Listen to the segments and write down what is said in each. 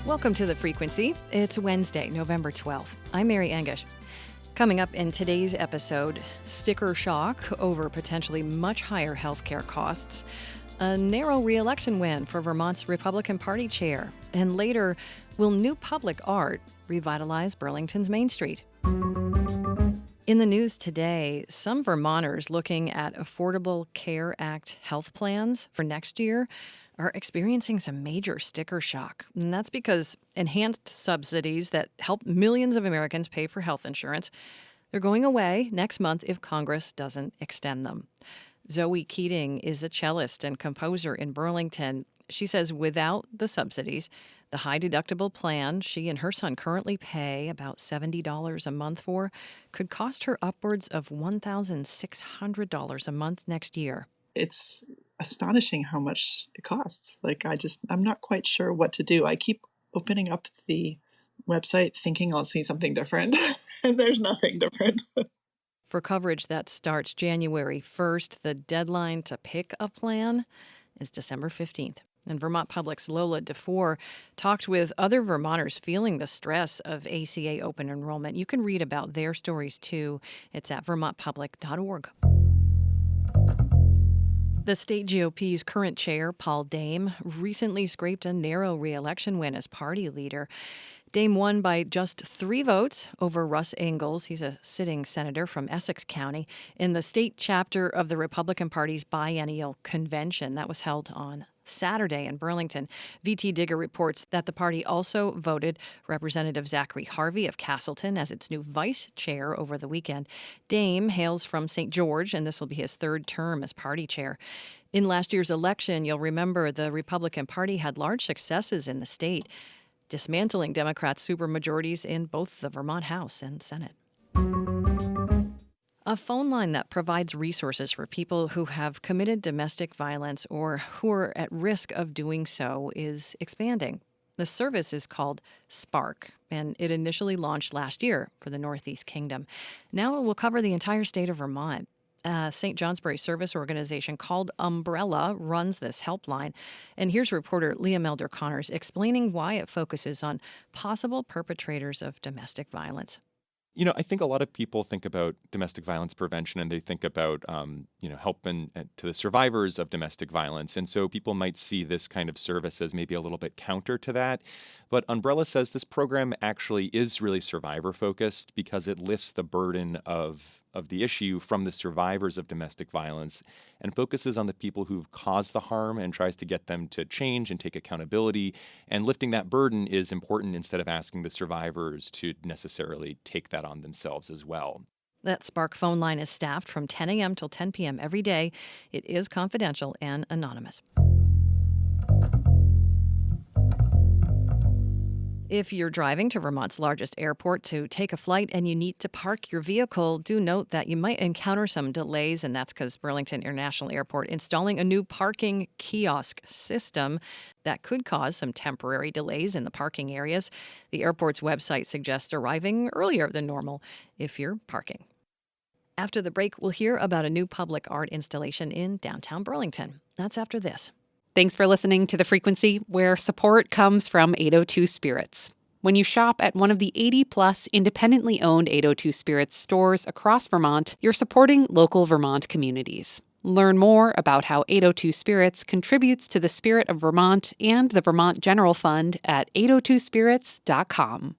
Welcome to The Frequency. It's Wednesday, November 12th. I'm Mary Angish. Coming up in today's episode, sticker shock over potentially much higher healthcare costs, a narrow re-election win for Vermont's Republican Party chair, and later, will new public art revitalize Burlington's Main Street? In the news today, some Vermonters looking at Affordable Care Act health plans for next year are experiencing some major sticker shock. And that's because enhanced subsidies that help millions of Americans pay for health insurance, they're going away next month if Congress doesn't extend them. Zoe Keating is a cellist and composer in Burlington. She says without the subsidies, the high deductible plan she and her son currently pay about $70 a month for could cost her upwards of $1,600 a month next year. It's astonishing how much it costs. I'm not quite sure what to do. I keep opening up the website thinking I'll see something different, and there's nothing different. For coverage that starts January 1st, the deadline to pick a plan is December 15th. And Vermont Public's Lola DeFore talked with other Vermonters feeling the stress of ACA open enrollment. You can read about their stories, too. It's at vermontpublic.org. The state GOP's current chair, Paul Dame, recently scraped a narrow re-election win as party leader. Dame won by just 3 votes over Russ Engels. He's a sitting senator from Essex County in the state chapter of the Republican Party's biennial convention. That was held on Saturday in Burlington. VT Digger reports that the party also voted Representative Zachary Harvey of Castleton as its new vice chair over the weekend. Dame hails from St. George, and this will be his 3rd term as party chair. In last year's election, you'll remember the Republican Party had large successes in the state, dismantling Democrats' supermajorities in both the Vermont House and Senate. A phone line that provides resources for people who have committed domestic violence or who are at risk of doing so is expanding. The service is called Spark, and it initially launched last year for the Northeast Kingdom. Now it will cover the entire state of Vermont. St. Johnsbury service organization called Umbrella runs this helpline. And here's reporter Leah Melder-Connors explaining why it focuses on possible perpetrators of domestic violence. I think a lot of people think about domestic violence prevention and they think about, helping to the survivors of domestic violence. And so people might see this kind of service as maybe a little bit counter to that. But Umbrella says this program actually is really survivor focused because it lifts the burden of the issue from the survivors of domestic violence and focuses on the people who've caused the harm and tries to get them to change and take accountability. And lifting that burden is important instead of asking the survivors to necessarily take that on themselves as well. That Spark phone line is staffed from 10 a.m. till 10 p.m. every day. It is confidential and anonymous. If you're driving to Vermont's largest airport to take a flight and you need to park your vehicle, do note that you might encounter some delays, and that's because Burlington International Airport installing a new parking kiosk system that could cause some temporary delays in the parking areas. The airport's website suggests arriving earlier than normal if you're parking. After the break, we'll hear about a new public art installation in downtown Burlington. That's after this. Thanks for listening to The Frequency, where support comes from 802 Spirits. When you shop at one of the 80-plus independently owned 802 Spirits stores across Vermont, you're supporting local Vermont communities. Learn more about how 802 Spirits contributes to the spirit of Vermont and the Vermont General Fund at 802spirits.com.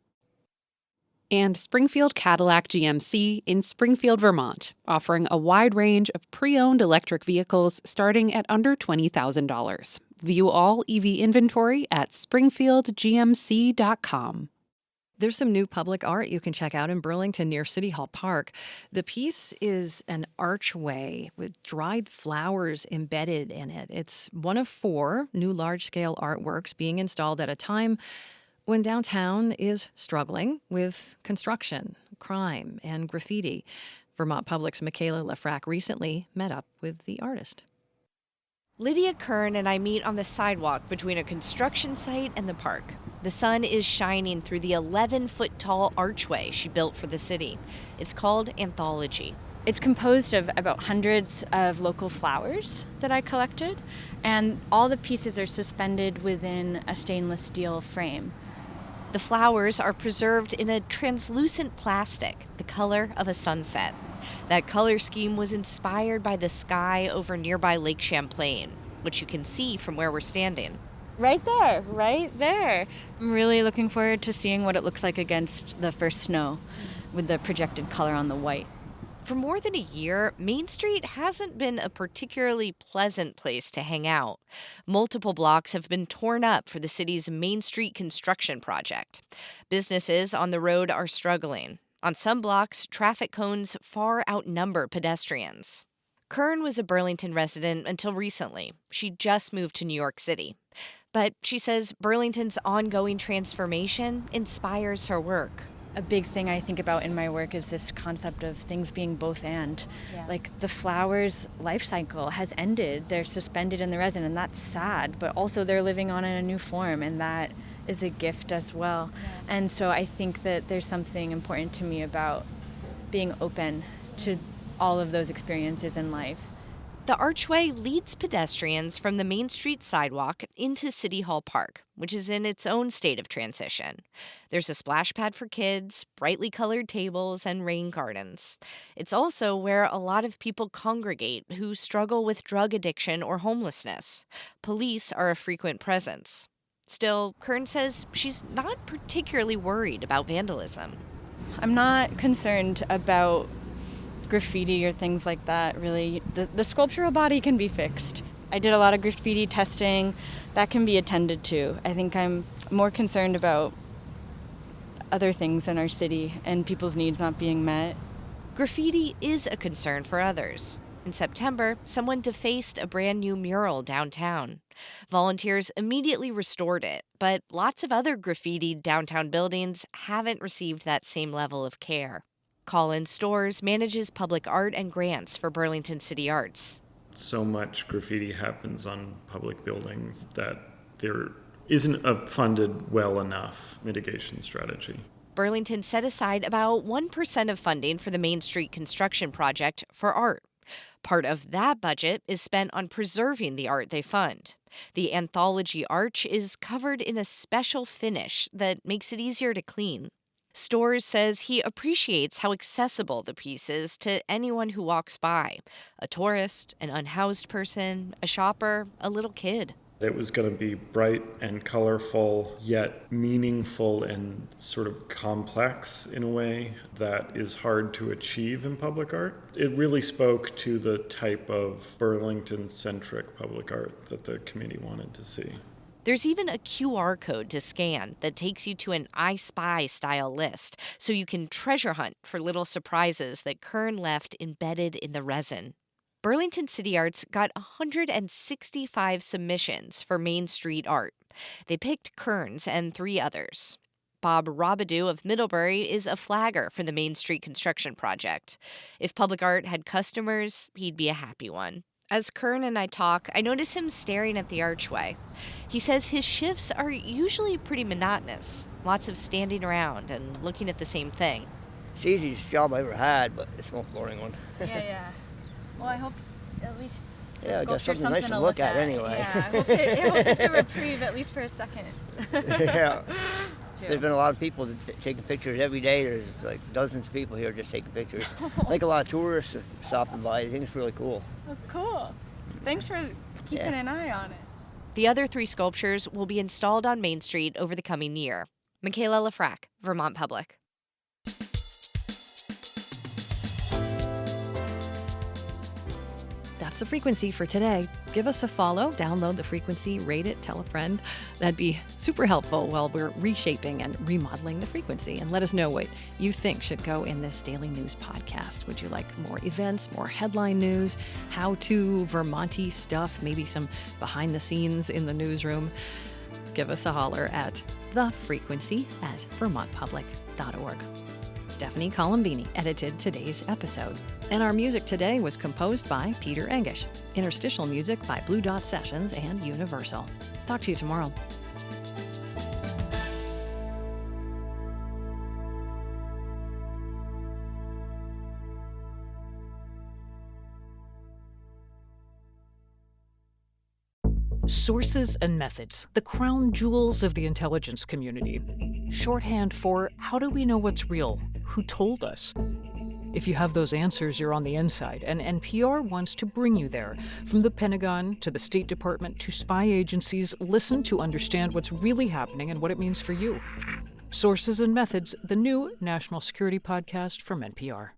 And Springfield Cadillac GMC in Springfield, Vermont, offering a wide range of pre-owned electric vehicles starting at under $20,000. View all EV inventory at springfieldgmc.com. There's some new public art you can check out in Burlington near City Hall Park. The piece is an archway with dried flowers embedded in it. It's one of 4 new large-scale artworks being installed at a time when downtown is struggling with construction, crime, and graffiti. Vermont Public's Michaela Lafrac recently met up with the artist. Lydia Kern and I meet on the sidewalk between a construction site and the park. The sun is shining through the 11-foot-tall archway she built for the city. It's called Anthology. It's composed of about hundreds of local flowers that I collected, and all the pieces are suspended within a stainless steel frame. The flowers are preserved in a translucent plastic, the color of a sunset. That color scheme was inspired by the sky over nearby Lake Champlain, which you can see from where we're standing. Right there, right there. I'm really looking forward to seeing what it looks like against the first snow with the projected color on the white. For more than a year, Main Street hasn't been a particularly pleasant place to hang out. Multiple blocks have been torn up for the city's Main Street construction project. Businesses on the road are struggling. On some blocks, traffic cones far outnumber pedestrians. Kern was a Burlington resident until recently. She just moved to New York City. But she says Burlington's ongoing transformation inspires her work. A big thing I think about in my work is this concept of things being both and. Yeah. Like the flowers' life cycle has ended. They're suspended in the resin, and that's sad, but also they're living on in a new form, and that is a gift as well. Yeah. And so I think that there's something important to me about being open to all of those experiences in life. The archway leads pedestrians from the Main Street sidewalk into City Hall Park, which is in its own state of transition. There's a splash pad for kids, brightly colored tables, and rain gardens. It's also where a lot of people congregate who struggle with drug addiction or homelessness. Police are a frequent presence. Still, Kern says she's not particularly worried about vandalism. I'm not concerned about graffiti or things like that, really. The sculptural body can be fixed. I did a lot of graffiti testing. That can be attended to. I think I'm more concerned about other things in our city and people's needs not being met. Graffiti is a concern for others. In September, someone defaced a brand new mural downtown. Volunteers immediately restored it, but lots of other graffitied downtown buildings haven't received that same level of care. Collins Stores manages public art and grants for Burlington City Arts. So much graffiti happens on public buildings that there isn't a funded well enough mitigation strategy. Burlington set aside about 1% of funding for the Main Street construction project for art. Part of that budget is spent on preserving the art they fund. The anthology arch is covered in a special finish that makes it easier to clean. Stores says he appreciates how accessible the piece is to anyone who walks by. A tourist, an unhoused person, a shopper, a little kid. It was going to be bright and colorful, yet meaningful and sort of complex in a way that is hard to achieve in public art. It really spoke to the type of Burlington-centric public art that the committee wanted to see. There's even a QR code to scan that takes you to an I Spy style list, so you can treasure hunt for little surprises that Kern left embedded in the resin. Burlington City Arts got 165 submissions for Main Street art. They picked Kern's and 3 others. Bob Robidoux of Middlebury is a flagger for the Main Street construction project. If public art had customers, he'd be a happy one. As Kern and I talk, I notice him staring at the archway. He says his shifts are usually pretty monotonous, lots of standing around and looking at the same thing. It's the easiest job I ever had, but it's the most boring one. Yeah. Well, I hope at least yeah, I got something nice to look at anyway. Yeah, I hope it's a reprieve at least for a second. Yeah. There's been a lot of people taking pictures every day. There's like dozens of people here just taking pictures. I think a lot of tourists are stopping by. I think it's really cool. Oh, cool. Thanks for keeping an eye on it. The other 3 sculptures will be installed on Main Street over the coming year. Michaela Lafrac, Vermont Public. That's the Frequency for today. Give us a follow, download the Frequency, rate it, tell a friend. That'd be super helpful while we're reshaping and remodeling the Frequency. And let us know what you think should go in this daily news podcast. Would you like more events, more headline news, how-to Vermonty stuff, maybe some behind the scenes in the newsroom? Give us a holler at thefrequency@vermontpublic.org. Stephanie Colombini edited today's episode. And our music today was composed by Peter Engish. Interstitial music by Blue Dot Sessions and Universal. Talk to you tomorrow. Sources and methods, the crown jewels of the intelligence community. Shorthand for how do we know what's real? Who told us? If you have those answers, you're on the inside, and NPR wants to bring you there. From the Pentagon to the State Department to spy agencies, listen to understand what's really happening and what it means for you. Sources and Methods, the new national security podcast from NPR.